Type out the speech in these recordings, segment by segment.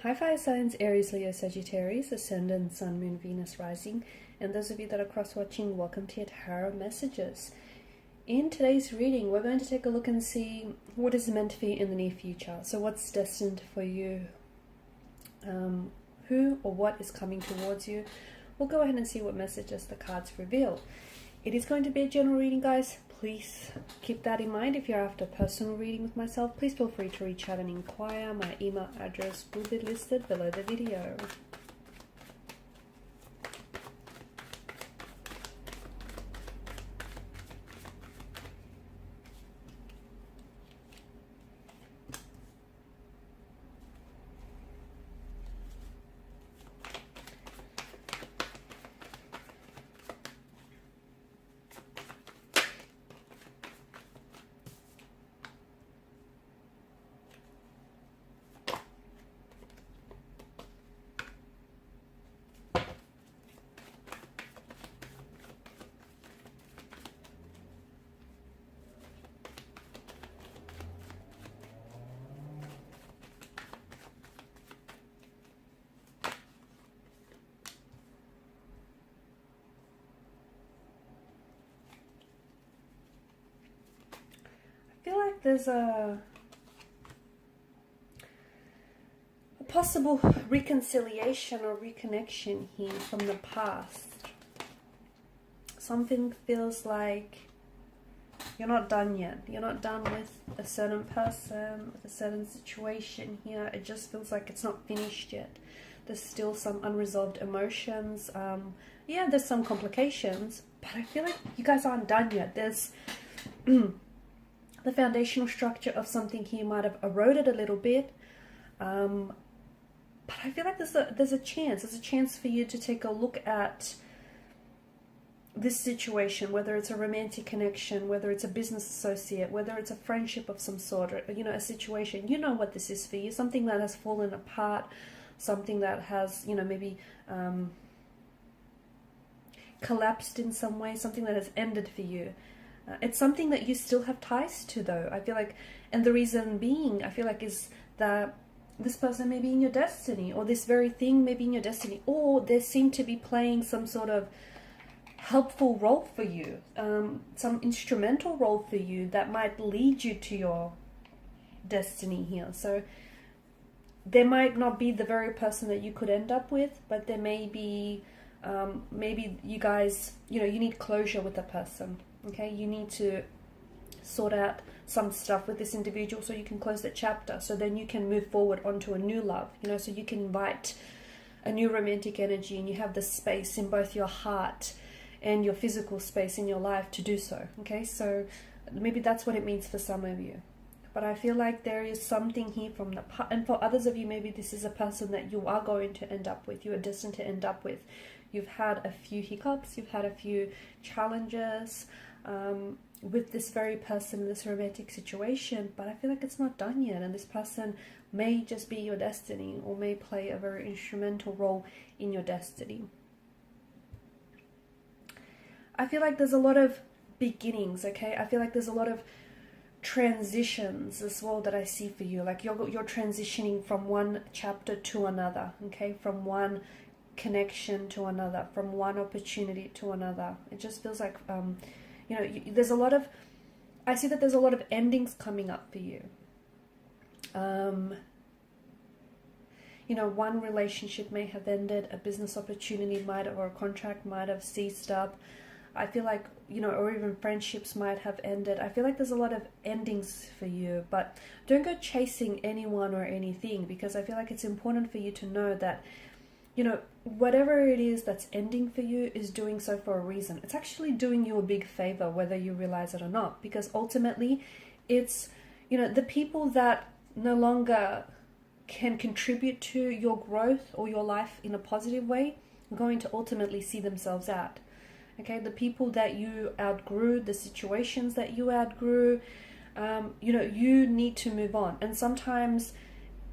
Hi fire signs, Aries, Leo, Sagittarius, Ascendant, Sun, Moon, Venus, Rising, and those of you that are cross-watching, welcome to your tarot messages. In today's reading, we're going to take a look and see what is meant for you in the near future. So what's destined for you, who or what is coming towards you. We'll go ahead and see what messages the cards reveal. It is going to be a general reading, guys. Please keep that in mind. If you're after a personal reading with myself, please feel free to reach out and inquire. My email address will be listed below the video. I feel like there's a possible reconciliation or reconnection here from the past. Something feels like you're not done yet. You're not done with a certain person, with a certain situation here. It just feels like it's not finished yet. There's still some unresolved emotions. Yeah, there's some complications, but I feel like you guys aren't done yet. There's the foundational structure of something here might have eroded a little bit, but I feel like there's a chance for you to take a look at this situation, whether it's a romantic connection, whether it's a business associate, whether it's a friendship of some sort, or, you know, a situation. You know what this is for you, something that has fallen apart, something that has, you know, maybe collapsed in some way, something that has ended for you. It's something that you still have ties to, though, I feel like. And the reason being, I feel like, is that this person may be in your destiny, or this very thing may be in your destiny, or they seem to be playing some sort of helpful role for you, some instrumental role for you that might lead you to your destiny here. So they might not be the very person that you could end up with, but there may be, maybe you guys, you know, you need closure with a person. Okay, you need to sort out some stuff with this individual so you can close the chapter, so then you can move forward onto a new love, you know, so you can invite a new romantic energy, and you have the space in both your heart and your physical space in your life to do so. Okay, so maybe that's what it means for some of you. But I feel like there is something here from the past, and for others of you, maybe this is a person that you are going to end up with, you are destined to end up with. You've had a few hiccups, you've had a few challenges with this very person in this romantic situation, but I feel like it's not done yet, and this person may just be your destiny, or may play a very instrumental role in your destiny. I feel like there's a lot of beginnings, okay? I feel like there's a lot of transitions as well that I see for you. Like you're transitioning from one chapter to another, okay? From one connection to another, from one opportunity to another. It just feels like you know, there's a lot of, I see that there's a lot of endings coming up for you. You know, one relationship may have ended, a business opportunity might have, or a contract might have ceased up. I feel like, you know, or even friendships might have ended. I feel like there's a lot of endings for you, but don't go chasing anyone or anything, because I feel like it's important for you to know that, you know, whatever it is that's ending for you is doing so for a reason. It's actually doing you a big favor, whether you realize it or not, because ultimately it's, you know, the people that no longer can contribute to your growth or your life in a positive way are going to ultimately see themselves out. Okay, the people that you outgrew, the situations that you outgrew, you know, you need to move on. And sometimes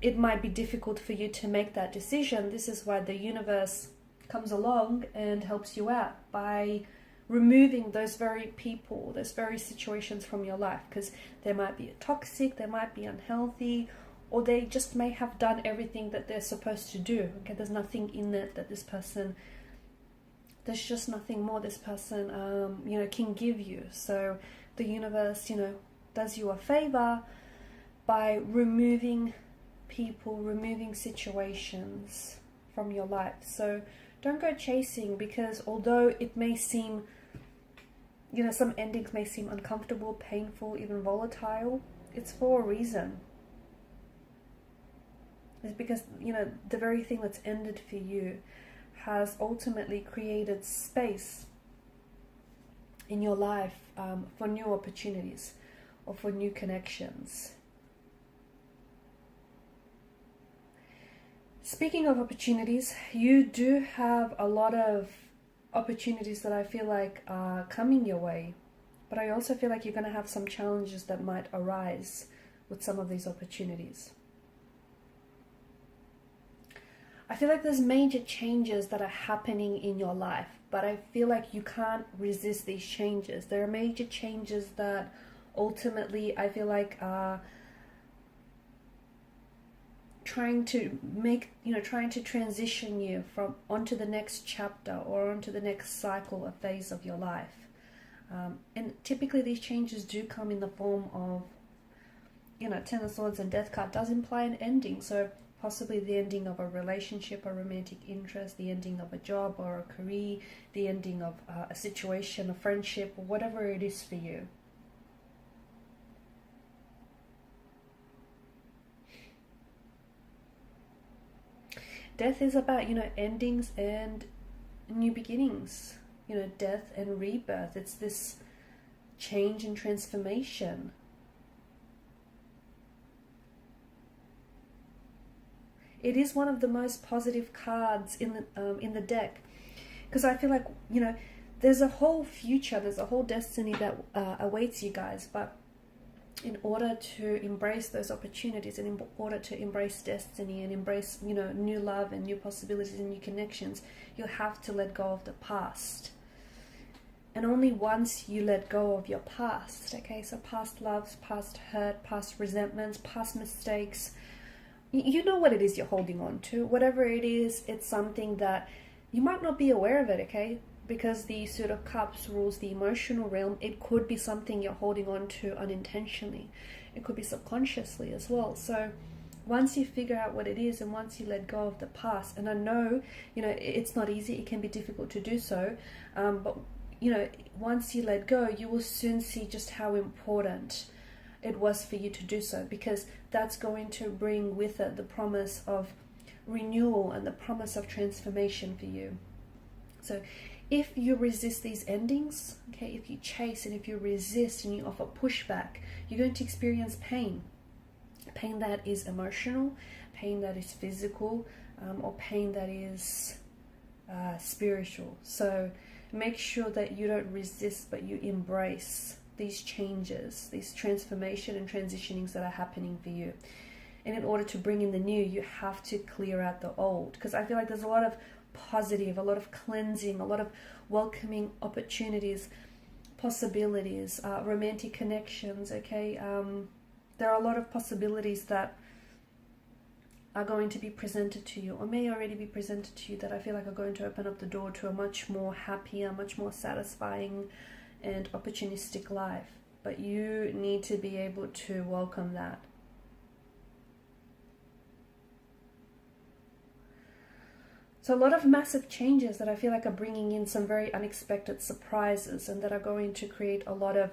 it might be difficult for you to make that decision. This is why the universe comes along and helps you out by removing those very people, those very situations from your life, because they might be toxic, they might be unhealthy, or they just may have done everything that they're supposed to do. Okay, there's nothing in it that this person, there's just nothing more this person, you know, can give you. So the universe, you know, does you a favor by removing people, removing situations from your life. So don't go chasing, because although it may seem, you know, some endings may seem uncomfortable, painful, even volatile, it's for a reason. It's because, you know, the very thing that's ended for you has ultimately created space in your life for new opportunities or for new connections. Speaking of opportunities, you do have a lot of opportunities that I feel like are coming your way, but I also feel like you're going to have some challenges that might arise with some of these opportunities. I feel like there's major changes that are happening in your life, but I feel like you can't resist these changes. There are major changes that ultimately I feel like are trying to make, you know, trying to transition you from onto the next chapter or onto the next cycle or phase of your life. And typically these changes do come in the form of, you know, Ten of Swords and Death card does imply an ending. So possibly the ending of a relationship, a romantic interest, the ending of a job or a career, the ending of a situation, a friendship, or whatever it is for you. Death is about, you know, endings and new beginnings, you know, death and rebirth. It's this change and transformation. It is one of the most positive cards in the deck, because I feel like, you know, there's a whole future, there's a whole destiny that awaits you guys, but in order to embrace those opportunities and in order to embrace destiny and embrace, you know, new love and new possibilities and new connections, you'll have to let go of the past. And only once you let go of your past, okay, so past loves, past hurt, past resentments, past mistakes, you know what it is you're holding on to. Whatever it is, it's something that you might not be aware of it, okay? Because the Suit of Cups rules the emotional realm. It could be something you're holding on to unintentionally. It could be subconsciously as well. So once you figure out what it is and once you let go of the past, and I know, you know, it's not easy, it can be difficult to do so, but, you know, once you let go, you will soon see just how important it was for you to do so, because that's going to bring with it the promise of renewal and the promise of transformation for you. So if you resist these endings, okay, if you chase and if you resist and you offer pushback, you're going to experience pain. Pain that is emotional, pain that is physical, or pain that is spiritual. So make sure that you don't resist, but you embrace these changes, these transformation and transitionings that are happening for you. And in order to bring in the new, you have to clear out the old, because I feel like there's a lot of positive, a lot of cleansing, a lot of welcoming opportunities, possibilities, romantic connections, okay? There are a lot of possibilities that are going to be presented to you or may already be presented to you that I feel like are going to open up the door to a much more happier, much more satisfying and opportunistic life. But you need to be able to welcome that. So a lot of massive changes that I feel like are bringing in some very unexpected surprises and that are going to create a lot of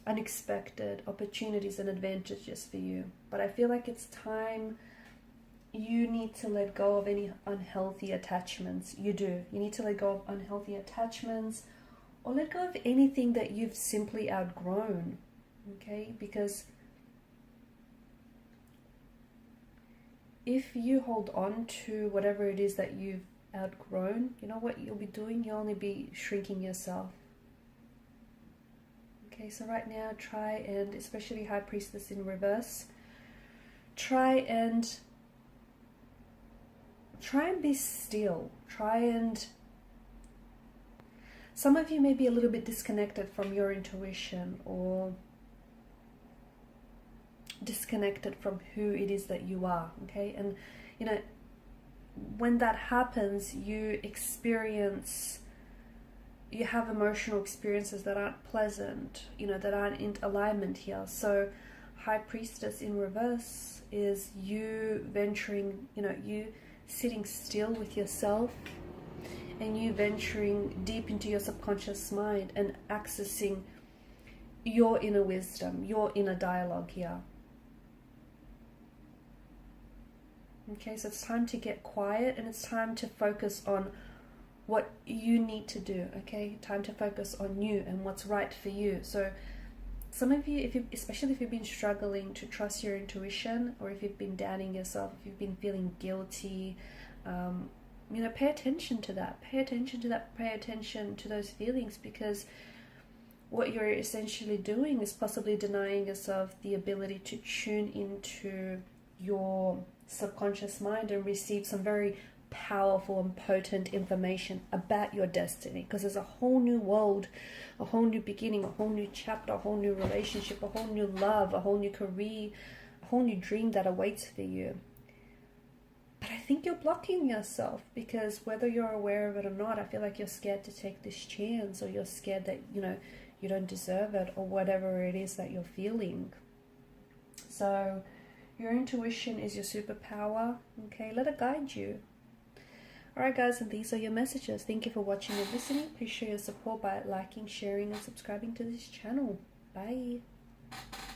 unexpected opportunities and advantages for you. But I feel like it's time you need to let go of any unhealthy attachments. You do. You need to let go of unhealthy attachments or let go of anything that you've simply outgrown, okay? Because if you hold on to whatever it is that you've outgrown, you know what you'll be doing? You'll only be shrinking yourself. Okay, so right now try and, especially High Priestess in reverse, try and be still. Some of you may be a little bit disconnected from your intuition or disconnected from who it is that you are, okay? And, you know, when that happens, you have emotional experiences that aren't pleasant, you know, that aren't in alignment here. So High Priestess in reverse is you venturing, you know, you sitting still with yourself, and you venturing deep into your subconscious mind and accessing your inner wisdom, your inner dialogue here. Okay, so it's time to get quiet, and it's time to focus on what you need to do, okay? Time to focus on you and what's right for you. So some of you, especially if you've been struggling to trust your intuition, or if you've been doubting yourself, if you've been feeling guilty, you know, pay attention to that. Pay attention to that. Pay attention to those feelings, because what you're essentially doing is possibly denying yourself the ability to tune into your subconscious mind and receive some very powerful and potent information about your destiny, because there's a whole new world, a whole new beginning, a whole new chapter, a whole new relationship, a whole new love, a whole new career, a whole new dream that awaits for you. But I think you're blocking yourself, because whether you're aware of it or not, I feel like you're scared to take this chance, or you're scared that, you know, you don't deserve it, or whatever it is that you're feeling. So your intuition is your superpower, okay? Let it guide you. Alright guys, and these are your messages. Thank you for watching and listening. Please show your support by liking, sharing and subscribing to this channel. Bye.